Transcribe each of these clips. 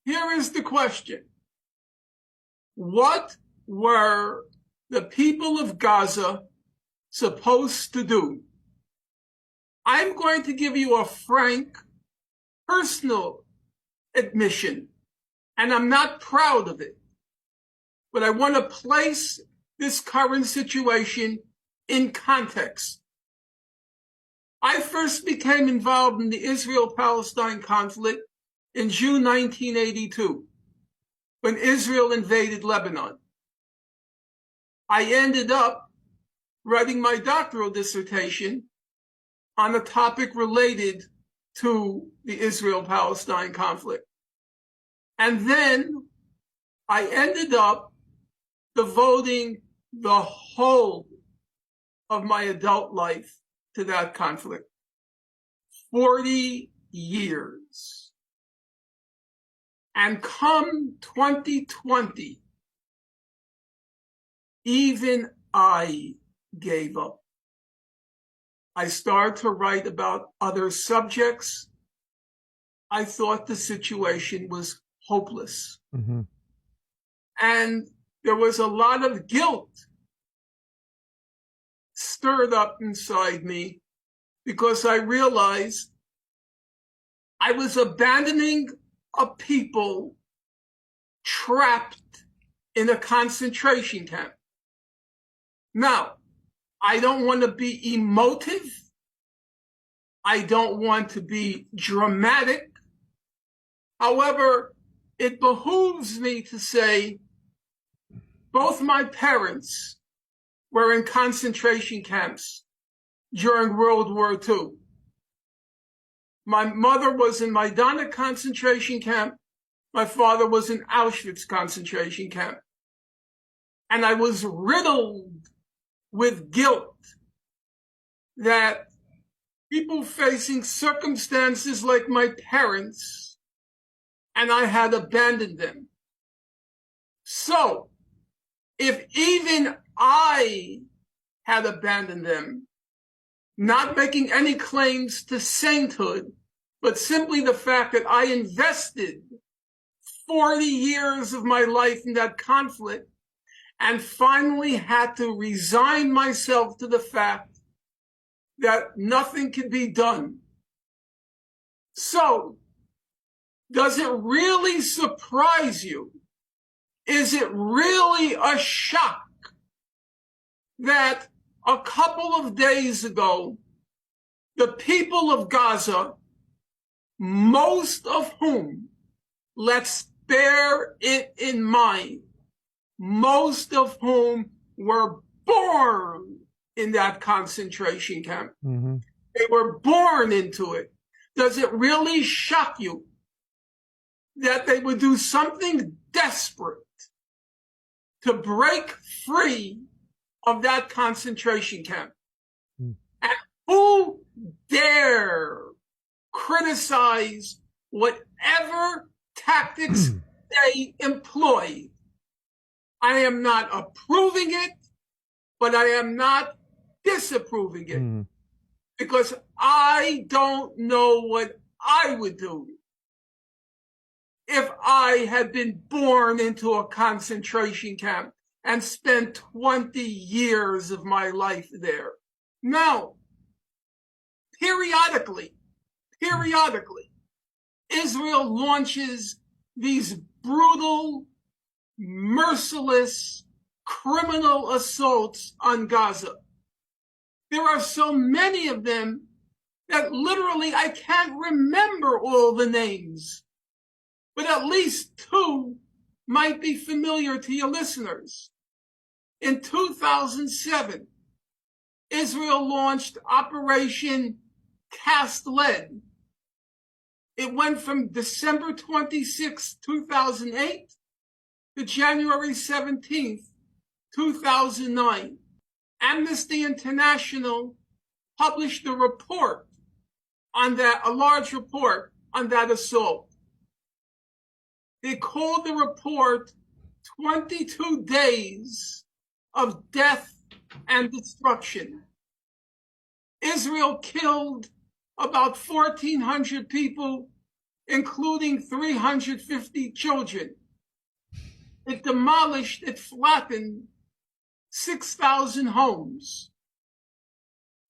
here is the question. What were the people of Gaza supposed to do? I'm going to give you a frank, personal admission, and I'm not proud of it, but I want to place this current situation in context. I first became involved in the Israel-Palestine conflict in June 1982, when Israel invaded Lebanon. I ended up writing my doctoral dissertation on a topic related to the Israel-Palestine conflict. And then I ended up devoting the whole of my adult life to that conflict. 40 years. And come 2020, even I gave up. I started to write about other subjects. I thought the situation was hopeless. Mm-hmm. And there was a lot of guilt stirred up inside me because I realized I was abandoning a people trapped in a concentration camp. Now, I don't want to be emotive. I don't want to be dramatic. However, it behooves me to say both my parents were in concentration camps during World War II. My mother was in Majdanek concentration camp. My father was in Auschwitz concentration camp. And I was riddled with guilt that people facing circumstances like my parents, and I had abandoned them. So, if even I had abandoned them, not making any claims to sainthood, but simply the fact that I invested 40 years of my life in that conflict and finally had to resign myself to the fact that nothing could be done. So, does it really surprise you? Is it really a shock that a couple of days ago, the people of Gaza, most of whom, let's bear it in mind, most of whom were born in that concentration camp. Mm-hmm. They were born into it. Does it really shock you that they would do something desperate to break free of that concentration camp? Mm. And who dare criticize whatever tactics they employ? I am not approving it, but I am not disapproving it, because I don't know what I would do if I had been born into a concentration camp and spent 20 years of my life there. Now, periodically, Israel launches these brutal, merciless, criminal assaults on Gaza. There are so many of them that literally I can't remember all the names, but at least two might be familiar to your listeners. In 2007, Israel launched Operation Cast Lead. It went from December 26, 2008 to January 17th, 2009. Amnesty International published a report on that, a large report on that assault. They called the report 22 Days of Death and Destruction. Israel killed about 1,400 people including 350 children. It demolished, it flattened 6,000 homes.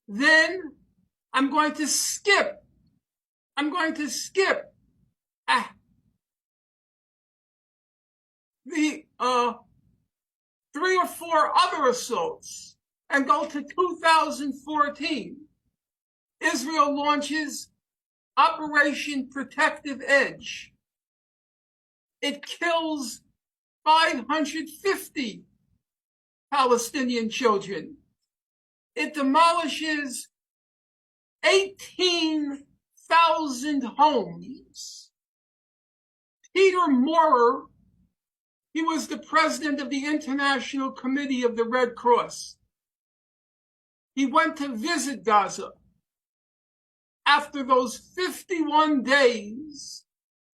Then I'm going to skip the 3 or 4 other assaults and go to 2014. Israel launches Operation Protective Edge. It kills 550 Palestinian children. It demolishes 18,000 homes. Peter Maurer, he was the president of the International Committee of the Red Cross. He went to visit Gaza after those 51 days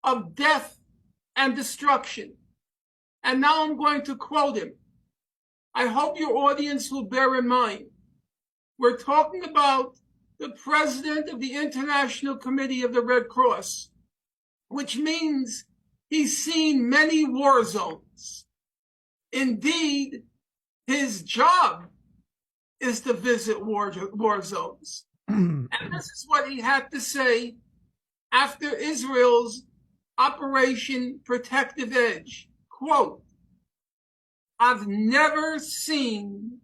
of death and destruction. And now I'm going to quote him. I hope your audience will bear in mind, we're talking about the president of the International Committee of the Red Cross, which means he's seen many war zones. Indeed, his job is to visit war zones. And this is what he had to say after Israel's Operation Protective Edge. Quote, I've never seen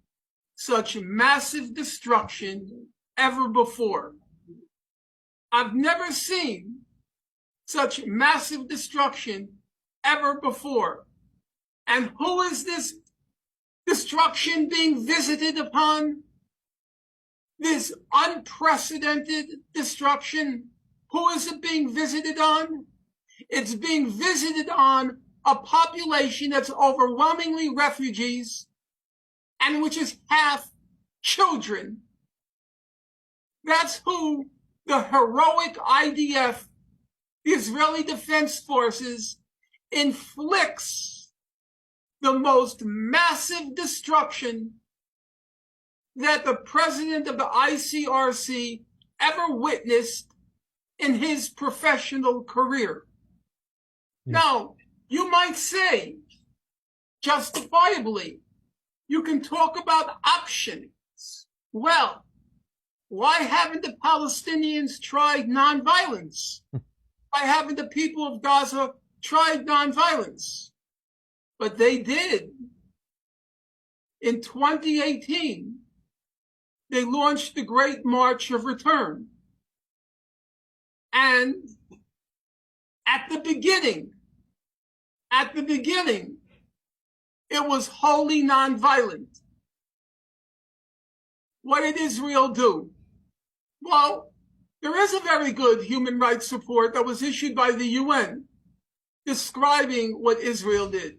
such massive destruction ever before. I've never seen such massive destruction ever before. And who is this destruction being visited upon? This unprecedented destruction, who is it being visited on? It's being visited on a population that's overwhelmingly refugees and which is half children. That's who the heroic IDF, the Israeli Defense Forces, inflicts the most massive destruction that the president of the ICRC ever witnessed in his professional career. Now, you might say, justifiably, you can talk about options. Well, why haven't the Palestinians tried nonviolence? Why haven't the people of Gaza tried nonviolence? But they did. In 2018, they launched the Great March of Return. And at the beginning, it was wholly nonviolent. What did Israel do? Well, there is a very good human rights report that was issued by the UN describing what Israel did.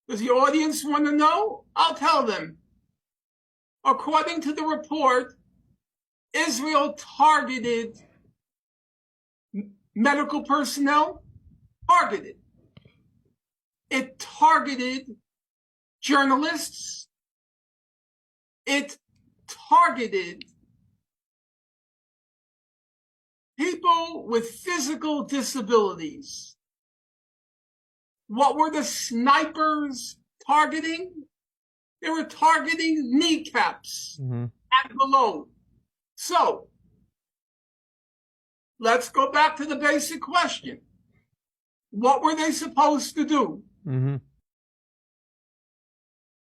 Does the audience want to know? I'll tell them. According to the report, Israel targeted medical personnel, It targeted journalists. It targeted people with physical disabilities. What were the snipers targeting? They were targeting kneecaps and below. So, let's go back to the basic question. What were they supposed to do?